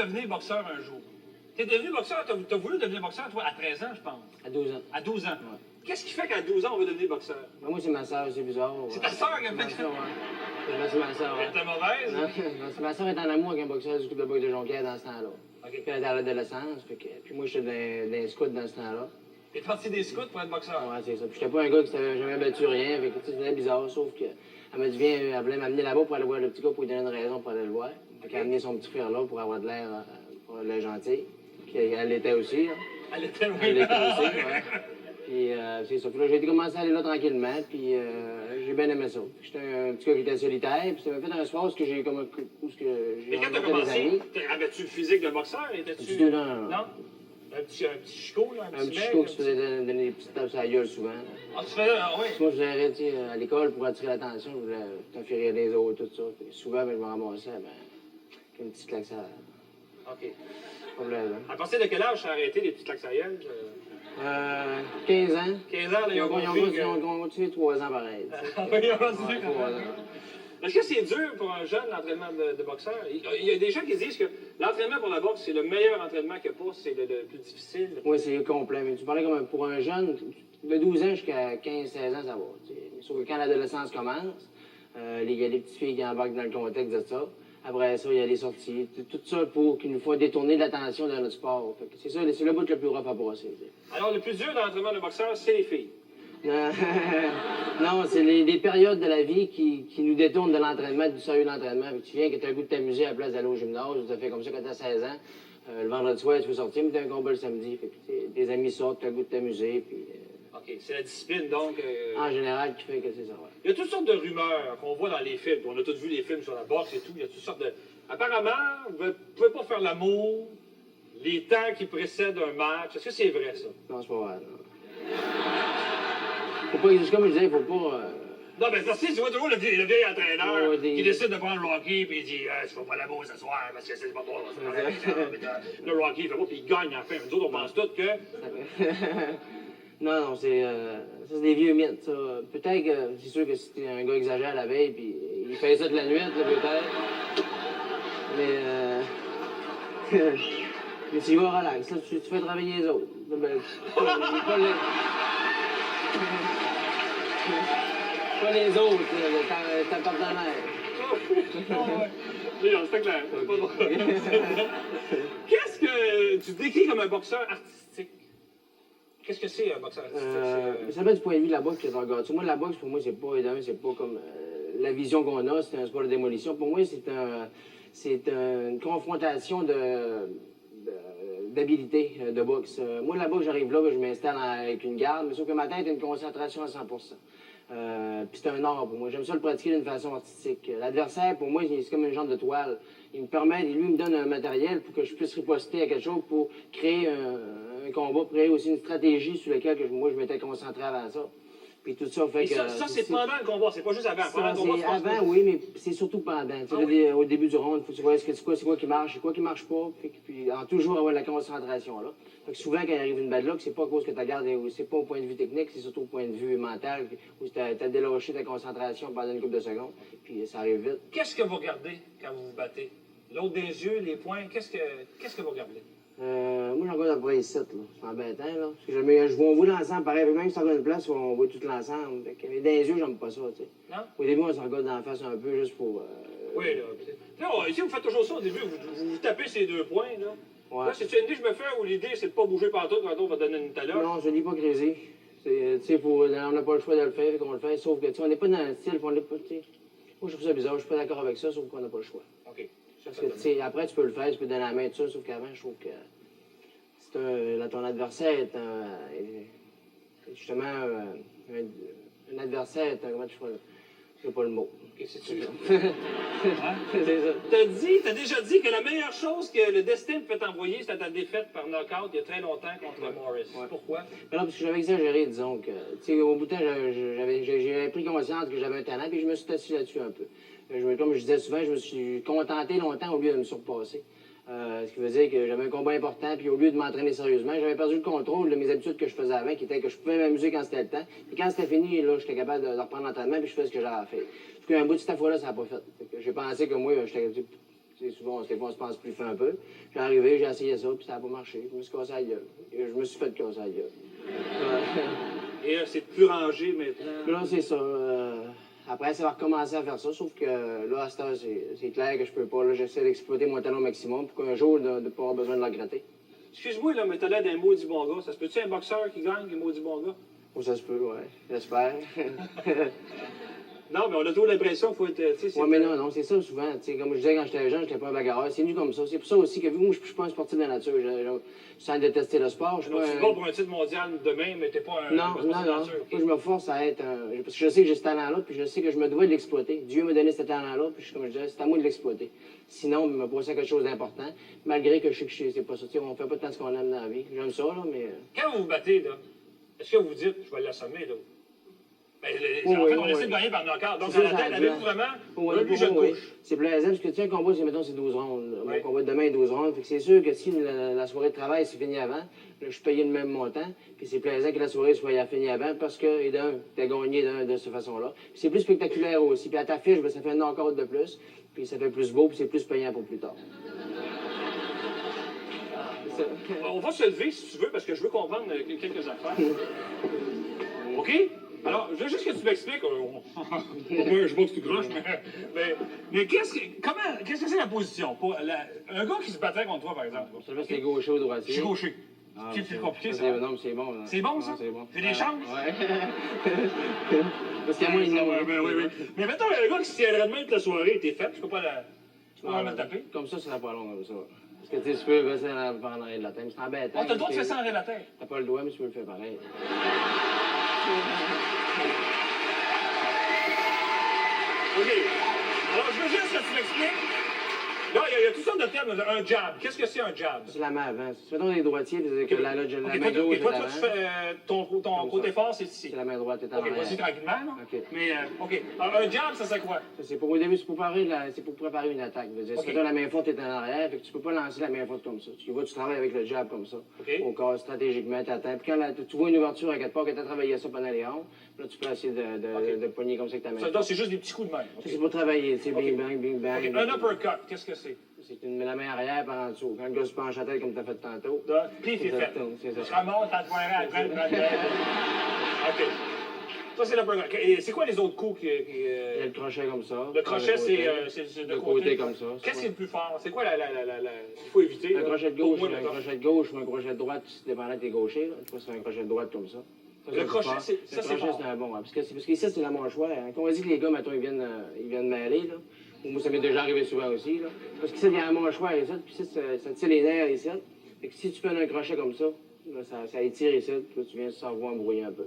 devenir boxeur un jour. T'es devenu boxeur, t'as voulu devenir boxeur, toi, à 13 ans, je pense. À 12 ans. À 12 ans. Ouais. Qu'est-ce qui fait qu'à 12 ans, on veut devenir boxeur? Ben, moi, c'est ma soeur, c'est bizarre. C'est ta soeur qui a fait ça. C'est ma soeur, Elle était mauvaise? Non, ma soeur est en amour avec un boxeur du club de boxe de Jonquière dans ce temps-là. OK. Puis elle était à l'adolescence, puis moi, j'étais dans les scouts dans ce temps-là. T'es parti des scouts pour être boxeur? Ouais, c'est ça. Puis j'étais pas un gars qui s'avait jamais battu rien, fait que c'était bizarre, sauf que elle m'a dit, viens, elle voulait m'amener là-bas pour aller voir le petit gars pour lui donner une raison pour aller le voir. Fait qu'elle a amené son petit frère là pour avoir de l'air, pour le gentil. Puis elle l'était aussi, là. Elle était, oui. Elle l'était aussi, ouais. Puis c'est ça. Puis là, j'ai commencé à aller là tranquillement, puis j'ai bien aimé ça. J'étais un petit gars qui était solitaire, puis ça m'a fait un sport où j'ai comme où j'ai Mais quand t'as rencontré des amis. commencé, avais-tu le physique de boxeur? Étais-tu... Du tout, non. Non? Un petit chico, là? Un petit chico qui se faisait donner des petites tapes sur la gueule souvent. Ah, tu faisais, ah oui? Moi, je voulais arrêter à l'école pour attirer l'attention, je voulais t'inférer des autres, tout ça. Puis souvent, ben, je me ramassais, avec une petite claque ça. OK. Comme là. À partir de quel âge t'as arrêté les petites claques à gueule? 15 ans. 15 ans, là, ils ont continué 3 ans pareil. Ah oui, ils ont continué. Ouais, 3 ans. Est-ce que c'est dur pour un jeune, l'entraînement de boxeur? Il y a des gens qui disent que l'entraînement pour la boxe, c'est le meilleur entraînement qu'il y a pas, c'est le plus difficile. Oui, c'est complet. Mais tu parlais comme pour un jeune, de 12 ans jusqu'à 15-16 ans, ça va. Sauf que quand l'adolescence commence, il y a les petites filles qui embarquent dans le contexte de ça. Après ça, il y a les sorties. Tout ça pour qu'il nous faut détourner l'attention de notre sport. C'est ça, c'est le bout le plus rough à passer. Alors, le plus dur dans l'entraînement de boxeur, c'est les filles. Non, c'est les périodes de la vie qui nous détournent de l'entraînement, du sérieux de l'entraînement. Tu viens que tu as le goût de t'amuser à la place d'aller au gymnase, tu as fait comme ça quand tu as 16 ans. Le vendredi soir, tu veux sortir, mais tu as un combat le samedi. Fait que, tes amis sortent, tu as le goût de t'amuser. Puis, OK, c'est la discipline, donc... En général, qui fait que c'est ça, ouais. Il y a toutes sortes de rumeurs qu'on voit dans les films. On a tous vu les films sur la boxe et tout. Il y a toutes sortes de... Apparemment, vous ne pouvez pas faire l'amour les temps qui précèdent un match. Est-ce que c'est vrai, ça? Non, c'est pas vrai, non. Faut pas, comme je disais, il faut pas... Non, mais parce que tu vois toujours le vieil entraîneur qui décide de prendre Rocky puis il dit « Je fais pas l'amour ce soir parce que c'est pas toi. » Le Rocky, il fait pas puis il gagne enfin. Nous autres, on pense tous que... Non, c'est ça, c'est des vieux mythes, ça. Peut-être que c'est sûr que si un gars exagère la veille, puis il fait ça de la nuit, là, peut-être. Mais, mais tu y vas relax, là, tu fais travailler les autres. Pas les autres, ta partenaire. C'est clair, c'est pas drôle. Qu'est-ce que tu décris comme un boxeur artistique? Qu'est-ce que c'est un boxeur artistique? Ça va du point de vue de la boxe que je regarde. Moi, la boxe, pour moi, c'est pas comme la vision qu'on a, c'est un sport de démolition. Pour moi, c'est une confrontation d'habilité de boxe. Moi, la boxe, j'arrive là, je m'installe avec une garde, mais sauf que ma tête a une concentration à 100%. Puis c'est un art pour moi. J'aime ça le pratiquer d'une façon artistique. L'adversaire, pour moi, c'est comme une jambe de toile. Il me donne un matériel pour que je puisse riposter à quelque chose pour créer un combat, pour créer aussi une stratégie sur laquelle moi, je m'étais concentré avant ça. Puis tout ça fait que... Ça, c'est pendant le combat, c'est pas juste avant. Pendant le combat, c'est avant, oui, mais c'est surtout pendant. Au début du round, il faut que tu vois c'est quoi qui marche, c'est quoi qui marche pas, puis toujours avoir la concentration, là. Fait que souvent, quand il arrive une bad luck, c'est pas à cause que tu gardes, c'est pas au point de vue technique, c'est surtout au point de vue mental, où tu as déloché ta concentration pendant une couple de secondes, puis ça arrive vite. Qu'est-ce que vous regardez quand vous vous battez? L'autre des yeux, les poings, qu'est-ce que vous regardez? Moi, j'en regarde après les sites, là. C'est embêtant, là. Parce que on voit l'ensemble, pareil. Même si on regarde une place, on voit tout l'ensemble. Mais dans les yeux, j'aime pas ça, tu sais. Non? Au début, on se regarde dans la face un peu, juste pour... Oui, là. Là, ici, vous faites toujours ça au début. Vous tapez ces deux points, là. Ouais. Là, c'est-tu une idée que je me fais ou l'idée, c'est de pas bouger partout quand on va donner une taloche? Non, je dis pas crazy. Tu sais, on n'a pas le choix de le faire, qu'on le fait. Sauf que, tu sais, on n'est pas dans le style, on n'est pas, tu sais. Moi, je trouve ça bizarre. Je suis pas d'accord avec ça, sauf qu'on n'a pas le choix. OK. Parce que, tu sais, après, tu peux le faire, tu peux donner la main, tout ça, sauf qu'avant, je trouve que... ton adversaire est justement un adversaire est un... Comment tu fais? Je sais pas le mot. OK, c'est sûr. Hein? C'est ça. T'as déjà dit que la meilleure chose que le destin peut t'envoyer, c'était ta défaite par knockout il y a très longtemps contre Morris. Ouais. Pourquoi? Mais non, parce que j'avais exagéré, disons que... Tu sais, au bout de temps, j'avais pris conscience que j'avais un talent, puis je me suis assis là-dessus un peu. Comme je disais souvent, je me suis contenté longtemps au lieu de me surpasser. Ce qui veut dire que j'avais un combat important, puis au lieu de m'entraîner sérieusement, j'avais perdu le contrôle de mes habitudes que je faisais avant, qui était que je pouvais m'amuser quand c'était le temps. Puis quand c'était fini, là, j'étais capable de reprendre l'entraînement, puis je faisais ce que j'avais à faire. Puis un bout de cette fois-là, ça n'a pas fait. J'ai pensé que moi, C'est souvent, des fois, on se pense plus fin un peu. J'ai arrivé, j'ai essayé ça, puis ça n'a pas marché. Je me suis cassé la gueule. Et je me suis fait casser la gueule. Et c'est plus rangé maintenant. Là, c'est ça. Après, ça va recommencer à faire ça, sauf que là, à cette heure, c'est clair que je peux pas. Là, j'essaie d'exploiter mon talent au maximum pour qu'un jour, de ne pas avoir besoin de la gratter. Excuse-moi, là, mais t'as l'air d'un maudit bon gars. Ça se peut-tu un boxeur qui gagne, un maudit bon gars? Oh, ça se peut, ouais. J'espère. Non, mais on a toujours l'impression qu'il faut être. Ouais, mais non, c'est ça souvent. Tu sais, comme je disais quand j'étais jeune, j'étais pas un bagarreur. C'est venu comme ça. C'est pour ça aussi que vu que moi, je suis pas un sportif de la nature. Sans détester le sport, je suis Non, pas tu te bats pour un titre mondial demain, mais t'es pas un Non. sportif de la nature. Moi, je me force à être un. Parce que je sais que j'ai ce talent-là, puis je sais que je me dois de l'exploiter. Dieu m'a donné ce talent-là, puis comme je disais, c'est à moi de l'exploiter. Sinon, il me passer quelque chose d'important, malgré que je sais que c'est pas ça. Tu sais, on fait pas tant ce qu'on aime dans la vie. J'aime ça, là, mais. Quand vous vous battez, là, est-ce que vous dites, je vais l'assommer, là? Ben, en fait, on essaie de gagner par knockout. Donc, à la tête, avez-vous vraiment un but de couche? C'est plaisant, parce que tu sais, un combat, mettons, c'est 12 rondes. Oui. Mon combat de demain est 12 rondes. Fait que c'est sûr que si la soirée de travail s'est finie avant, là, je suis payé le même montant. Puis c'est plaisant que la soirée soit finie avant, parce que, et d'un, t'as gagné de cette façon-là. Puis c'est plus spectaculaire aussi. Puis à ta fiche, ben, ça fait un knockout de plus. Puis ça fait plus beau, puis c'est plus payant pour plus tard. On va se lever, si tu veux, parce que je veux comprendre quelques affaires. OK? Alors, je veux juste que tu m'expliques. Je boxe tout croche, mais qu'est-ce que c'est la position? Pour un gars qui se battrait contre toi, par exemple. Ça veut dire que c'est gaucher ou Je droitier. suis gaucher. Ah, C'est plus compliqué, ça. Non, mais c'est bon. Là. C'est bon, ça? Ah, c'est bon. J'ai des chances? Ouais. Parce qu'il y a moins de nom. Oui. Mais mettons, un gars qui se tiendrait de même toute la soirée, t'es fait, je peux pas la taper. Comme ça sera pas long, comme ça. Parce que tu sais, tu peux rester par en arrière de la tête. C'est embêtant. On t'a le droit de faire ça en arrière de la tête. T'as pas le droit, mais tu peux le faire pareil. OK. Alors, je veux juste que tu m'expliques. Là, il y a toutes sortes de termes. Un jab. Qu'est-ce que c'est un jab? C'est la main avant. Si tu mettons des droitiers, c'est que la main gauche est toi, avant. tu fais ton côté fort, c'est ici. C'est la main droite est en OK, arrière. vas-y tranquillement, là. OK. Mais, OK. Alors, un jab, ça c'est quoi? Ça, c'est pour, au début, c'est pour préparer une attaque. Si OK. tu la main forte est en arrière, fait que tu peux pas lancer la main forte comme ça. Tu vois, tu travailles avec le jab comme ça. OK. Au corps, stratégiquement, t'attends. Puis quand tu vois une ouverture à quelque part, que tu as travaillé ça pendant les hanches, là, tu peux essayer de pogner comme ça avec ta main Ça, forte. donc, c'est juste des petits coups de main. Ça, c'est pour travailler, tu sais, OK. bing bang. OK. Un uppercut, qu'est-ce que c'est? C'est la main arrière par en dessous. Quand le gars se penche la tête comme tu as fait tantôt. Là, pif, il fait. C'est ça. Je remonte à poirer à la OK. Ça, c'est l'uppercut. Et c'est quoi les autres coups Il y a le crochet comme ça. Le crochet, c'est de côté comme ça. Qu'est-ce qui est le plus fort? C'est quoi il faut éviter? Un là? crochet de Au gauche, moins, un crochet de gauche ou un crochet de droite, dépendant de tes gauchers. Là. Tu vois, c'est un crochet de droite comme ça. Le crochet, c'est fort. C'est un bon. Parce qu'ici, c'est la mâchoire. Hein. Quand on dit que les gars, mettons, ils viennent mêler, là. Moi, ça m'est déjà arrivé souvent aussi, là. Parce qu'ici, il y a un mâchoire ici, puis ici, ça tire les nerfs ici. Fait que si tu fais un crochet comme ça, là, ça étire ici, puis tu viens s'en voir embrouiller un peu.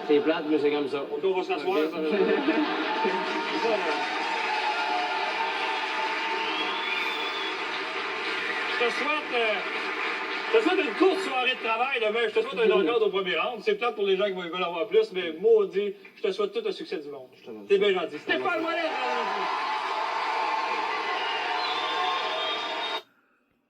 C'est plate, mais c'est comme ça. OK, on va s'asseoir. Je te souhaite une courte soirée de travail demain. Je te souhaite un knockout au premier round. C'est plate pour les gens qui veulent avoir plus, mais maudit, je te souhaite tout le succès du monde. T'es bien gentil. Stéphane Ouellet!